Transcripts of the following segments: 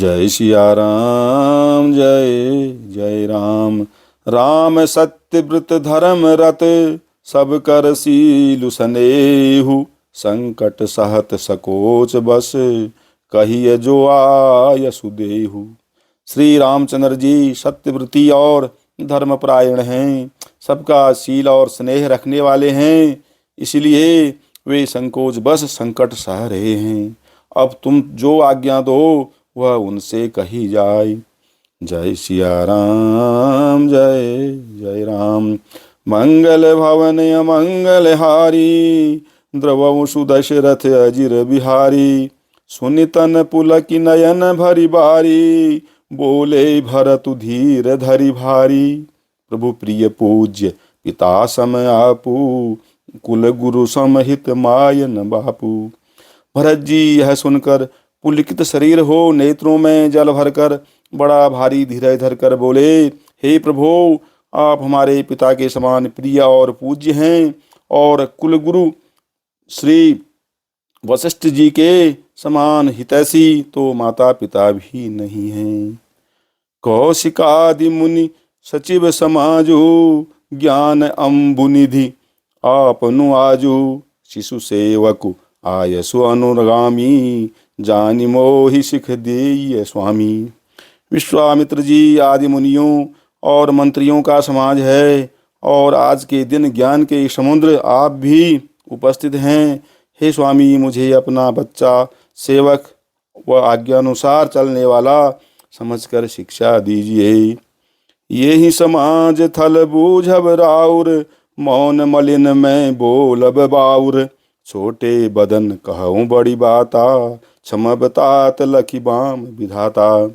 जय सिया राम, जय जय राम। राम सत्य व्रत धर्म रत, सब कर सीलु सनेहु। संकट सहत सकोच बस, कहिए जो आय सुदेहु। श्री रामचंद्र जी सत्यव्रती और धर्मपरायण हैं, सबका शील और स्नेह रखने वाले हैं, इसलिए वे संकोच बस संकट सह रहे हैं। अब तुम जो आज्ञा दो वह उनसे कही जाए। जय सिया राम, जय जय राम। मंगल भवन अमंगल हारी, द्रवहु सुदशरथ अजिर बिहारी। सुनि तन पुलक नयन भरि बारी, बोले भरतु धीर धरि भारी। प्रभु प्रिय पूज्य पिता सम आपू, कुल गुरु समहित मायन बापू। भरत जी यह सुनकर पुलकित शरीर हो, नेत्रों में जल भरकर बड़ा भारी धीरज धरकर बोले, हे प्रभु, आप हमारे पिता के समान प्रिय और पूज्य हैं, और कुलगुरु श्री वशिष्ठ जी के समान हितैषी तो माता पिता भी नहीं हैं। कौशिकादि मुनि सचिव समाजु, ज्ञान अम्बुनिधि आपनु आजु। शिशु सेवकु आयसु अनुगामी, जानि मोहि सिख देय स्वामी। विश्वामित्र जी आदि मुनियों और मंत्रियों का समाज है, और आज के दिन ज्ञान के समुद्र आप भी उपस्थित हैं। हे स्वामी, मुझे अपना बच्चा सेवक व आज्ञानुसार चलने वाला समझकर शिक्षा दीजिए। ये ही समाज थल बूझब राउर, मौन मलिन में बोलब बाउर। छोटे बदन कहूँ बड़ी बाता, क्षमब तात लखी बाम विधाता।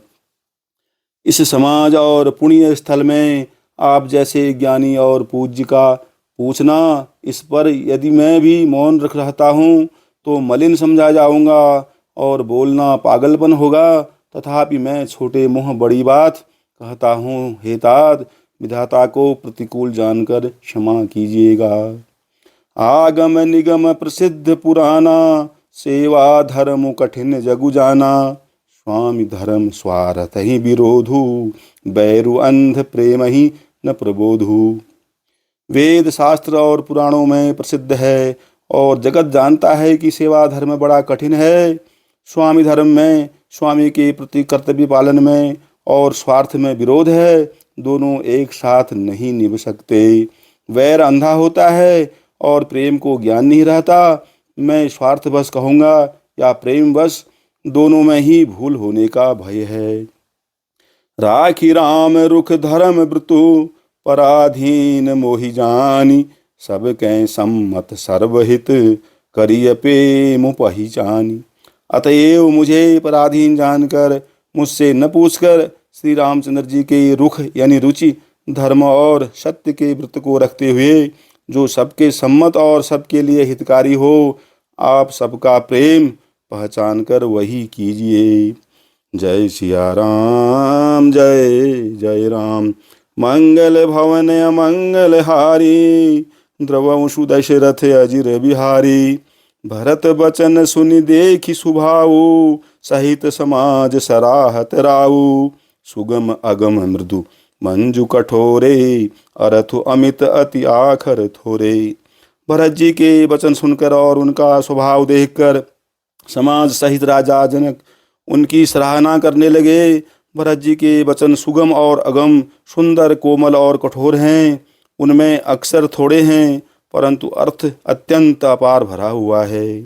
इस समाज और पुण्य स्थल में आप जैसे ज्ञानी और पूज्य का पूछना, इस पर यदि मैं भी मौन रख रहता हूँ तो मलिन समझा जाऊँगा और बोलना पागलपन होगा। तथापि मैं छोटे मुँह बड़ी बात कहता हूँ। हे तात, विधाता को प्रतिकूल जानकर क्षमा कीजिएगा। आगम निगम प्रसिद्ध पुराना, सेवा धर्म कठिन जगु जाना। स्वामी धर्म स्वार्थ ही विरोधु, बैरु अंध प्रेम ही न प्रबोधु। वेद शास्त्र और पुराणों में प्रसिद्ध है और जगत जानता है कि सेवा धर्म बड़ा कठिन है। स्वामी धर्म में स्वामी के प्रति कर्तव्य पालन में और स्वार्थ में विरोध है, दोनों एक साथ नहीं निभ सकते। वैर अंधा होता है और प्रेम को ज्ञान नहीं रहता। मैं स्वार्थवश कहूँगा या प्रेम वश, दोनों में ही भूल होने का भय है। राखी राम रुख धर्म व्रतु, पराधीन मोहि जानी। सब कै सम्मत सर्वहित, करिय प्रेम पहिचानी। अतएव मुझे पराधीन जानकर, मुझसे न पूछकर श्री रामचंद्र जी के रुख यानी रुचि, धर्म और सत्य के व्रत को रखते हुए, जो सबके सम्मत और सबके लिए हितकारी हो, आप सबका प्रेम पहचान कर वही कीजिए। जय सिया राम, जय जय राम। मंगल भवन अमंगल हारी, द्रवहु दशरथ अजिर बिहारी। भरत बचन सुनि देखि सुभाऊ, सहित समाज सराहत राऊ। सुगम अगम मृदु मंजु कठोरे, अरथु अमित अति आखर थोरे। भरत जी के वचन सुनकर और उनका स्वभाव देखकर समाज सहित राजा जनक उनकी सराहना करने लगे। भरत जी के वचन सुगम और अगम, सुंदर, कोमल और कठोर हैं। उनमें अक्षर थोड़े हैं परंतु अर्थ अत्यंत अपार भरा हुआ है।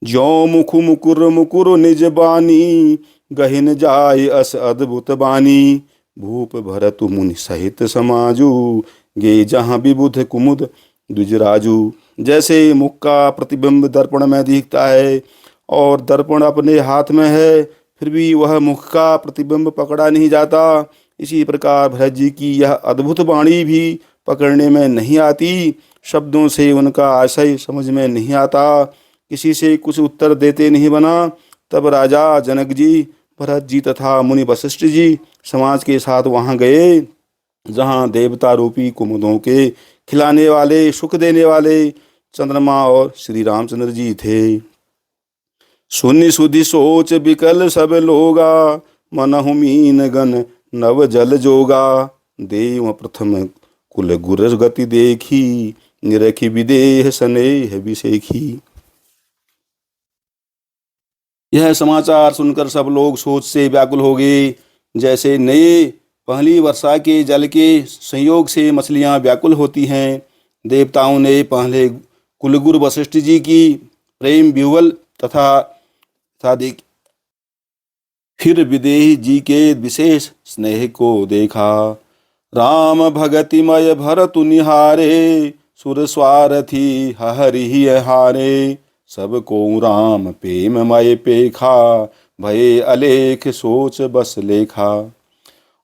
ज्यों मुखु मुकुर मुकुर निज बानी, गहिन जाय अस अद्भुत बानी। भूप भरत मुनि सहित समाजू, गे जहाँ विबुध कुमुद द्विजराजू। जैसे मुख का प्रतिबिंब दर्पण में दिखता है और दर्पण अपने हाथ में है, फिर भी वह मुख का प्रतिबिंब पकड़ा नहीं जाता, इसी प्रकार भरत जी की यह अद्भुत वाणी भी पकड़ने में नहीं आती। शब्दों से उनका आशय समझ में नहीं आता, किसी से कुछ उत्तर देते नहीं बना। तब राजा जनक जी, भरत जी तथा मुनि वशिष्ठ जी समाज के साथ वहाँ गए, जहाँ देवता रूपी कुमुदों के खिलाने वाले, सुख देने वाले चंद्रमा और श्री रामचंद्र जी थे। सुनि सुधि सोच बिकल सब लोगा, मनहु मीन गन नव जल जोगा। देव प्रथम कुल गुर गति देखी, निरखी विदेह स्नेह विसेखी। यह समाचार सुनकर सब लोग सोच से व्याकुल हो गए, जैसे नए पहली वर्षा के जल के संयोग से मछलियां व्याकुल होती हैं। देवताओं ने पहले कुलगुरु वशिष्ठ जी की प्रेम विह्वल तथा देख फिर विदेही जी के विशेष स्नेह को देखा। राम भगतिमय भरतु निहारे, सुर स्वारथी हरि हारे। सब को राम प्रेम मय पेखा, भये अलेख सोच बस लेखा।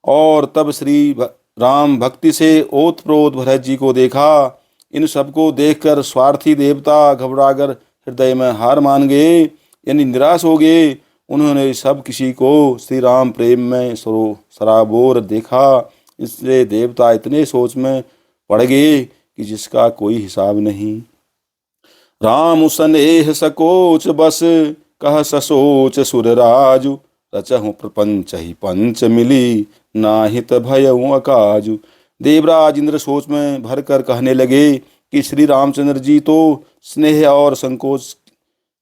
और तब श्री राम भक्ति से ओतप्रोत भरत जी को देखा। इन सबको देखकर स्वार्थी देवता घबराकर हृदय में हार मान गए, यानी निराश हो गए। उन्होंने सब किसी को श्री राम प्रेम में सराबोर देखा। इसलिए देवता इतने सोच में पड़ गए कि जिसका कोई हिसाब नहीं। राम स्नेह सकोच बस, कह ससोच सुर राजु। रचहु प्रपंच ही पंच मिली, नाहित भयउ अकाजु। देवराज इंद्र सोच में भरकर कहने लगे कि श्री रामचंद्र जी तो स्नेह और संकोच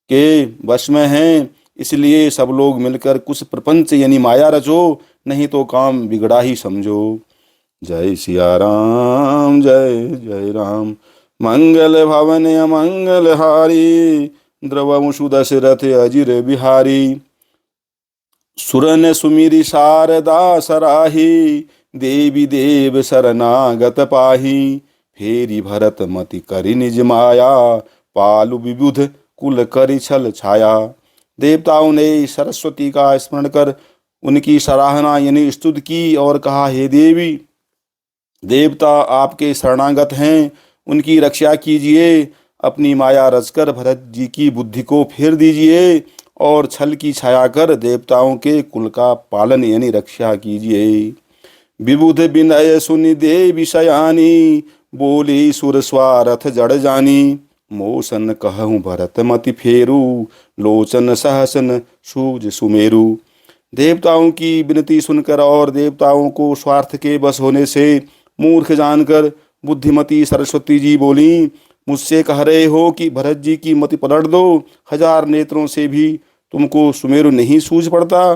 के वश में हैं, इसलिए सब लोग मिलकर कुछ प्रपंच यानी माया रचो, नहीं तो काम बिगड़ा ही समझो। जय सिया राम, जय जय राम। मंगल भवन अमंगल हारी, द्रवमुषु दशरथ अजिर बिहारी। सुरन सुमिरि शारदा सराही, देवी देव शरणागत पाही। फेरी भरत मति करि निज माया, पालु विबुध कुल करि छल छाया। देवताओं ने सरस्वती का स्मरण कर उनकी सराहना यानी स्तुति की और कहा, हे देवी देवता आपके शरणागत हैं, उनकी रक्षा कीजिए। अपनी माया रचकर भरत जी की बुद्धि को फेर दीजिए और छल की छाया कर देवताओं के कुल का पालन यानी रक्षा कीजिए। विबुध विनय सुनि देवी शयानी, बोली सुर स्वारथ जड़ जानी। मोसन कहूँ भरत मति फेरू, लोचन सहसन सूज सुमेरु। देवताओं की विनती सुनकर और देवताओं को स्वार्थ के बस होने से मूर्ख जानकर बुद्धिमती सरस्वती जी बोली, मुझसे कह रहे हो कि भरत जी की मति पलट दो। 1000 नेत्रों से भी तुमको सुमेरु नहीं सूझ पड़ता।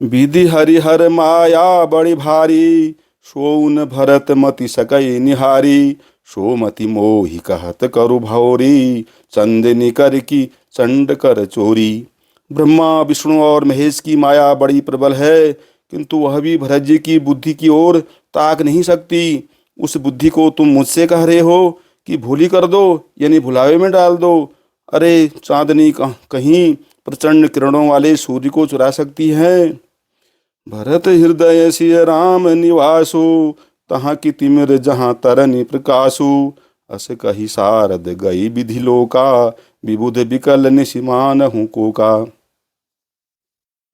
विधि हरिहर माया बड़ी भारी, सोउन भरत मति सकई निहारी। सोमति मोहि कहत करु भौरी, चंदनी कर की चंड कर चोरी। ब्रह्मा विष्णु और महेश की माया बड़ी प्रबल है, किंतु वह भी भरत जी की बुद्धि की ओर ताक नहीं सकती। उस बुद्धि को तुम मुझसे कह रहे हो कि भूली कर दो यानी भुलावे में डाल दो। अरे चांदनी कहीं प्रचंड किरणों वाले सूर्य को चुरा सकती है। भरत हृदय सिय राम निवासु, तहाँ की तिमिर जहाँ तरनि प्रकाशु। अस कही सारद गई विधि लोका, विबुध विकल निशिमान हूँ कोका।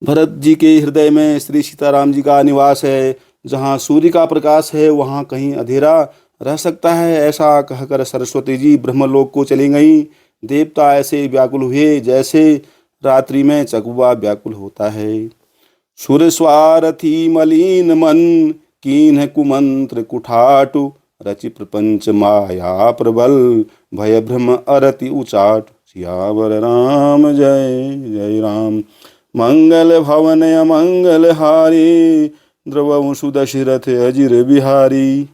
भरत जी के हृदय में श्री सीताराम जी का निवास है। जहाँ सूर्य का प्रकाश है वहाँ कहीं अंधेरा रह सकता है, ऐसा कहकर सरस्वती जी ब्रह्मलोक को चली गईं। देवता ऐसे व्याकुल हुए जैसे रात्रि में चकवा व्याकुल होता है। सुर स्वारथी मलिन मन, कीन्ह कुमंत्र कुठाटु। रचि प्रपंच माया प्रबल, भय भ्रम अरति उचाट। सियावर राम जय जय राम। मंगल भवन अमंगल हारी, द्रवमुषु दशरथ अजिर बिहारी।